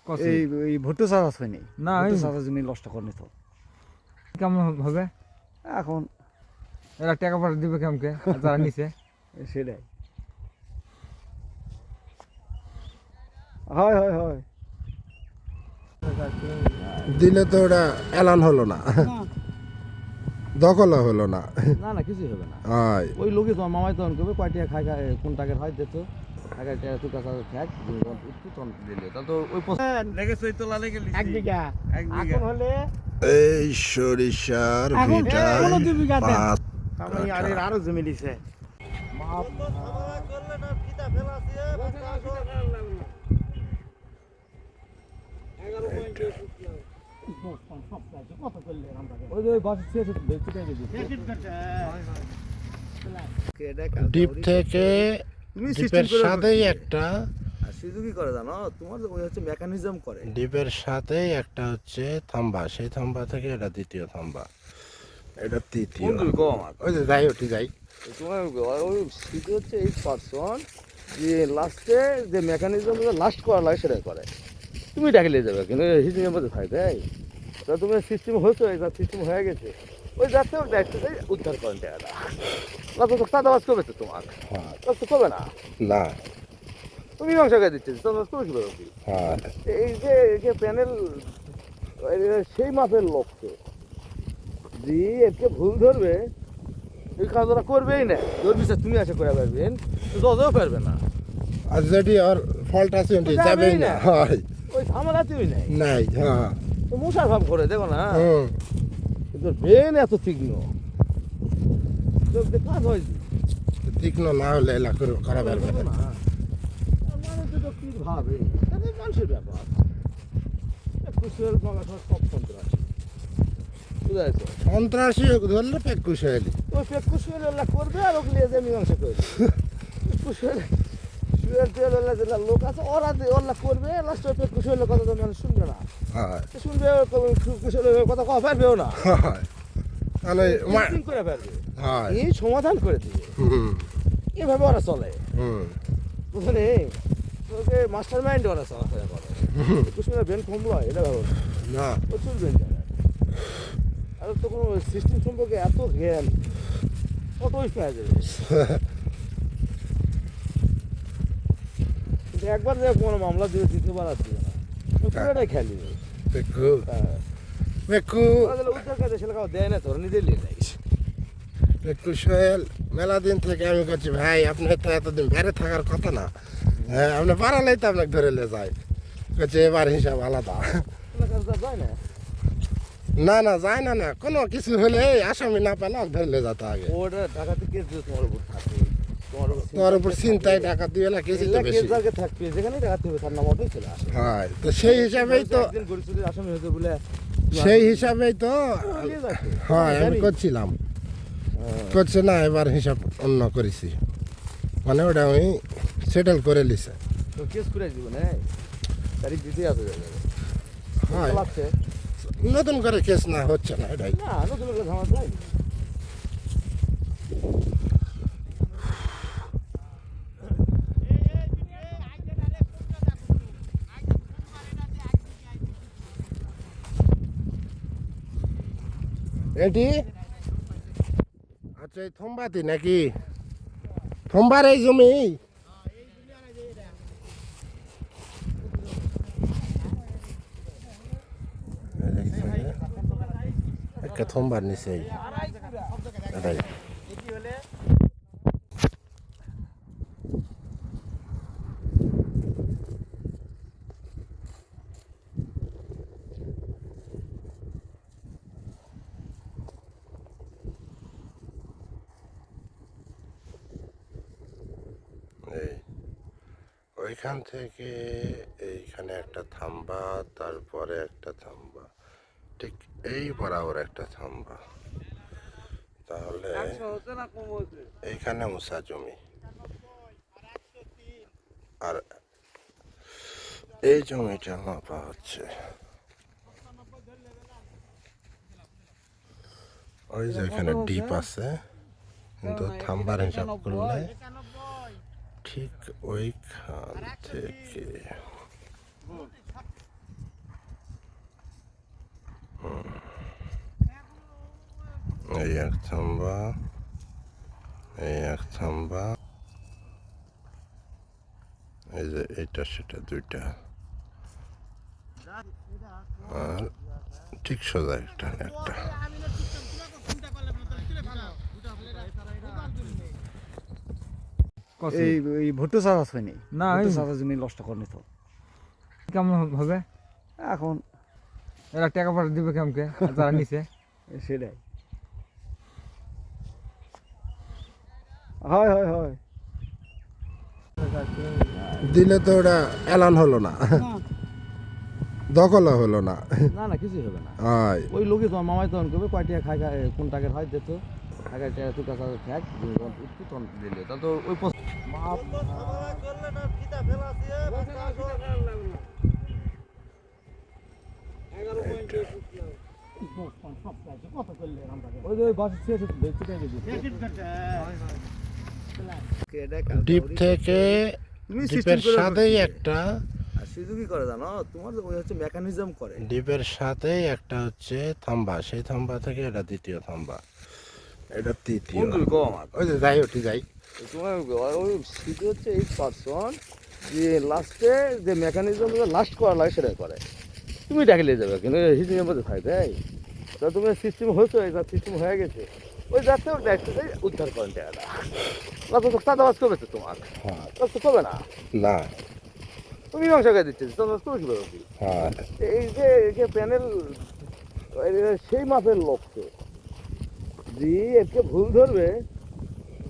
এই ভুট্টো চাষ হয়নি না ভুট্টো চাষের জন্য নষ্ট করে নিত কেমন হবে এখন এরা টাকা পয়সা দিবে কেমকে যারা নিছে সেটাই হয় হয় হয় দিলে তো ওটা এলান হলো না দখলও হলো না না না কিছুই হবে না হয় ওই লোকই তোমার মামাই তখন করবে কয়টা খায় কোন টাকার হয় দিত টাকা টাকা তুই কাছে থাক একটু তখন দিলে তাহলে তো ওই লেগেছে ওই তোলা লেগে এক বিঘা এখন হলে এই সরিষার ভিটায় আমি আরো জমি দিছে ডিপ থেকে ডিপের সাথেই একটা সুযোগই করে জানো তোমার ওই হচ্ছে মেকানিজম করে ডিপের সাথেই একটা হচ্ছে থাম্বা সেই থাম্বা থেকে এটা দ্বিতীয় থাম্বা এটা তৃতীয় ওই যে যাই ওটি যাই তোমার ওই শীত হচ্ছে 8% যে লাস্টে যে মেকানিজম লাস্ট করা লাগে সেটা করে তুমি ডাকে নিয়ে যাবে কিন্তু হিসেবের মধ্যে থাকে তাই তা তুমি সিস্টেম হয়েছে সিস্টেম হয়ে গেছে ওই যাচ্ছে ওর দায়িত্ব উদ্ধার করেন টাকাটা না তো চাঁদাবাজ করবে তো তোমার তো করবে না না তুমি মীমাংসা দিচ্ছে চাঁদাবাজ করবে কীভাবে হ্যাঁ এই যে প্যানেল সেই মাপের লোককে যে একে ভুল ধরবে এই কাজটা করবেই না ধরবি তুমি আশা করে পারবেন তো দশও পারবে না আর যেটি আর ফল্ট আছে ওটি যাবেই না হয় ওই ঝামেলা তুমি নাই নাই হ্যাঁ তো মশার ভাব করে দেখো না হুম কিন্তু ব্রেন এত তীক্ষ্ণ কাজ হয় তীক্ষ্ণ না হলে এলা করা পারবে না না মানুষ তো কি ভাবে মানুষের ব্যাপার কুশের সব সন্ত্রাসী বুঝা যাচ্ছে সন্ত্রাসী ধরলে পেট কুশাইলি ওই পেট কুশের করবে আর ওকে নিয়ে যায় মীমাংসা করবে কুশের শুয়ের তেল যেটা লোক আছে ওরা করবে লাস্ট পেট কুশের কথা তো মানুষ শুনবে না হয় শুনবে কুশের কথা কওয়া পারবেও না হয় মানে ঠিক করে পারবে হয় এই সমাধান করে দিবে হুম এভাবে ওরা চলে হুম বুঝলে ওকে মাস্টার মাইন্ড ওরা চলাফেরা করে কুসুমের ব্রেন কমলো এটা ভালো না প্রচুর ব্রেন জানে আর তো কোনো সিস্টেম সম্পর্কে এত জ্ঞান কতই পাওয়া যাবে কিন্তু একবার যে কোনো মামলা দিবে দ্বিতীয়বার আর দিবে না পুরোটাই খেয়ালি বেকু বেকু উদ্ধার কাজে ছেলে কাউ দেয় না তোর নিজের নিয়ে যাইস বেকু সোহেল মেলা দিন থেকে আমি করছি ভাই আপনি তো এতদিন বাইরে থাকার কথা না হ্যাঁ আপনি পারালেই তো আপনাকে ধরে নিয়ে যায় করছে এবার হিসাব আলাদা যায় না না না যায় না না কোনো কিছু হলে আসামি না পেলে ধরে নিয়ে যেতে আগে ওটা টাকাতে কেস দিয়ে তোমার উপর থাকে তোমার উপর চিন্তায় টাকা দিয়ে না কেসি তো বেশি থাকবে যেখানে টাকা দিবে তার নাম অটোই চলে আসে হয় তো সেই হিসাবেই তো একদিন গরিব আসামি হতে বলে সেই হিসাবেই তো হয় আমি করছিলাম করছে না এবার হিসাব অন্য করেছি মানে ওটা আমি সেটেল করে লিছে তো কেস করে দিব না তারিখ দিতে আসে হয় লাগছে নতুন করে কেস না হচ্ছে না এটাই না নতুন করে ঝামেলা যায় এটি আচ্ছা এই থম্বাতি নাকি থম্বার এই জমি একটা থম্বার নিচে এটাই ওইখান থেকে এইখানে একটা থাম্বা তারপরে একটা থাম্বা ঠিক এই বরাবর একটা থাম্বা তাহলে এইখানে উঁচা জমি আর এই জমিটা মাপা হচ্ছে ওই যে এখানে ডিপ আছে কিন্তু থাম্বার হিসাব করলে ঠিক ওইখান থেকে এই এক থাম্বা, এই এক থাম্বা, এই যে এইটা সেটা দুইটা, আর ঠিক সোজা একটা একটা। কষি। এই ভুট্টো চাষ আছে নি না, ভুট্টো এই- চাষের জন্য নষ্ট করেনি তো কেমন হবে? এখন এরা টাকা পয়সা দিবে কেমকে যারা নিছে? সেটাই হয় হয় হয় দিলে তো ওটা এলান হলো না, দখল হলো না। না না কিছুই হবে না। হয় ওই লোকে তোমার মামাই তখন করবে কয় টাকা খায় কোন টাকার হয় দিত টাকা টাকা তুই কাছে থাক উঠতে তখন দিলে তা তো ওই ওই যে বাস ছেড়ে দেখতে টাকা ডিপ থেকে তুমি ডিপের সাথেই একটা, আর শুধু কি করে জানো তোমার ওই হচ্ছে মেকানিজম করে ডিপের সাথেই একটা হচ্ছে থাম্বা, সেই থাম্বা থেকে এটা দ্বিতীয় থাম্বা, এটা তৃতীয়। কোন দুই কম আমার ওই যে যাই ওটি যাই, তোমার ওই শুধু হচ্ছে 8% যে লাস্টে যে মেকানিজম লাস্ট করা লাগে সেটা করে তুমি টাকা নিয়ে যাবে কিন্তু হিসেবের মধ্যে থাকবে তা তুমি সিস্টেম হয়েছে সিস্টেম হয়ে গেছে ওই যাচ্ছে ওর দায়িত্ব উদ্ধার করেন টাকাটা তো চাঁদাবাজ করবে তো তোমার হ্যাঁ তো করবে না না, তুমি মাংস খেয়ে দিচ্ছে তোমার তুমি কী করবে হ্যাঁ এই যে প্যানেল সেই মাপের লোককে যে একে ভুল ধরবে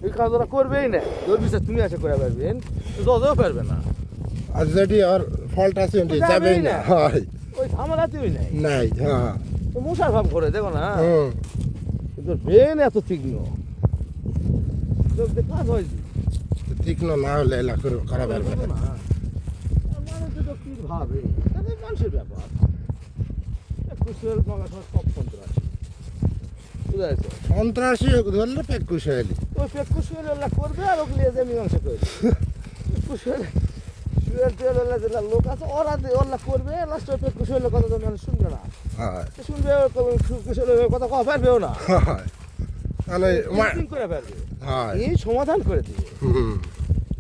এই কাজ ওরা করবেই না ধরবি স্যার তুমি আশা করে পারবেন যতও পারবে না আর যদি ওর ফল্ট আছে ওটি যাবেই যাবেই না, না। হয় ওই ঝামেলাতেই নাই নাই, হ্যাঁ তো মশার ভাব করে দেখো না হুম, কিন্তু ব্রেন এত তীক্ষ্ণ তো কাজ হয়েছে তীক্ষ্ণ না হলে এলা করা পারবে না। মানুষ তো কি ভাবে তাদের মানুষের ব্যাপার কুশের সব সন্ত্রাসী বুঝা যাচ্ছে সন্ত্রাসী ধরলে পেক কুশ হয়ে এলি। ওই পেট কুশুয়ের ওলা করবে আর ওগুলি যে মীমাংসা করবে কুশুয়ের শুয়ের তেল ওলা যেটা লোক আছে ওরা ওলা করবে লাস্ট ওই পেট কুশুয়ের কথা তো মানুষ শুনবে না হয় শুনবে কুশুয়ের কথা কওয়া পারবেও না হয় মানে Thinking করে পারবে হয়, এই সমাধান করে দিবে হুম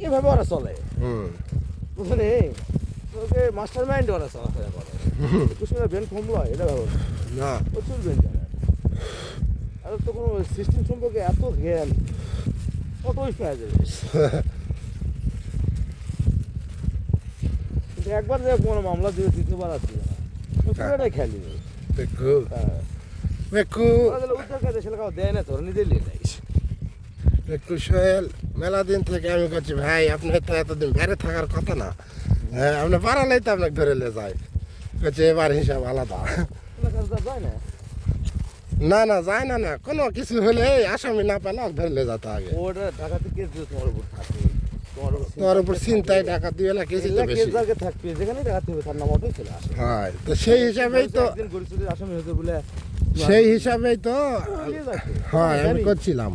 এভাবে ওরা চলে হুম, বুঝলে ওকে মাস্টার মাইন্ড ওরা চলাফেরা করে কুশুয়ের ব্রেন কমলো এটা ভাবো না প্রচুর ব্রেন জানে আর তো কোনো সিস্টেম সম্পর্কে এত জ্ঞান কতই পাওয়া যাবে কিন্তু একবার যে কোনো মামলা দিবে দ্বিতীয়বার আর দিবে না পুরোটাই খেয়াল দিবে পেকু পেকু ওরা যেন উদ্ধার কাজে সেটা কাউ দেয় না তোর নিজেই নিয়ে নেয় পেকু সোহেল মেলা দিন থেকে আমি করছি ভাই আপনার তো এতদিন বাইরে থাকার কথা না, হ্যাঁ আপনি পারালেই তো আপনাকে ধরে নিয়ে যায়, করছে এবার হিসাব আলাদা। ওরা কাজটা যায় না না না যায় না, না কোনো কিছু হলে এই আসামি না পেলে ধরে নিয়ে যেতে আগে, ওটা ঢাকাতে কেস দিবে তোমার উপর থাকে তোমার উপর চিন্তায় টাকা দিয়ে না কেজি তো বেশি, কেস জায়গায় থাকবে যেখানে ঢাকাতে হবে তার নাম ওটাই চলে আসে হয় তো সেই হিসাবেই তো, একদিন গরিবদের আসামি হতে বলে সেই হিসাবেই তো নিয়ে যাচ্ছে হয় আমি জানি। করছিলাম,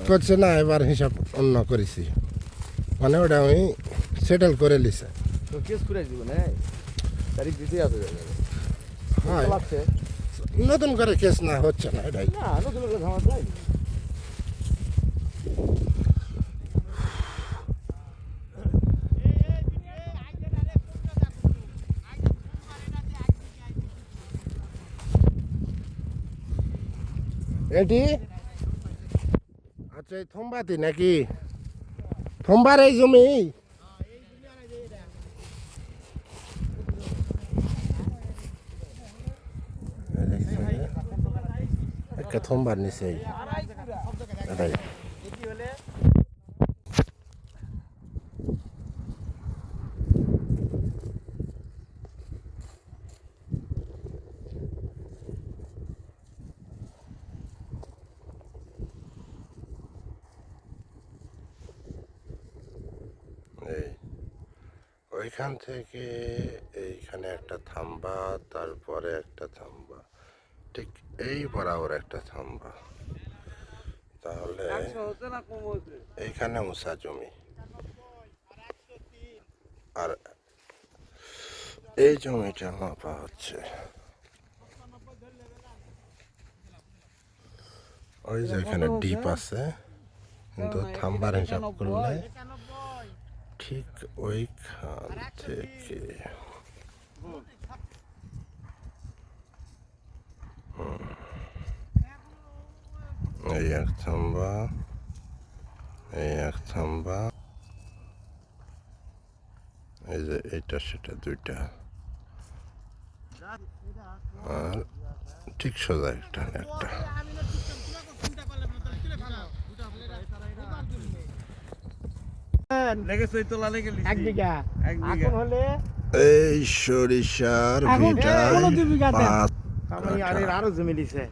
করছে না এবার হিসাব অন্য করেছি, মানে ওটা আমি সেটেল করে লিছে। তো কেস করে দিবে না তারিখ দিতেই আছে হয় লাগছে নতুন করে কেস না হচ্ছে না এটাই, না নতুন করে ধামা যায় এটি আচ্ছা এই থম্বাতি নাকি থম্বার এই জমি একটা থম্বার নিচে এটাই এই ওইখান থেকে এইখানে একটা থাম্বা, তারপরে একটা থাম্বা, ঠিক এই বরাবর একটা থাম্বা, তাহলে এইখানে উঁচা জমি, আর এই জমিটা মাপা হচ্ছে ওই যে এখানে ডিপ আছে, কিন্তু থাম্বার হিসাব করলে ঠিক ওইখান থেকে এই এক থাম্বা, এই এক থাম্বা, এই যে এইটা সেটা দুইটা, আর ঠিক সোজা একটা একটা। এই সরিষার ভিটায় আরো জমি দিছে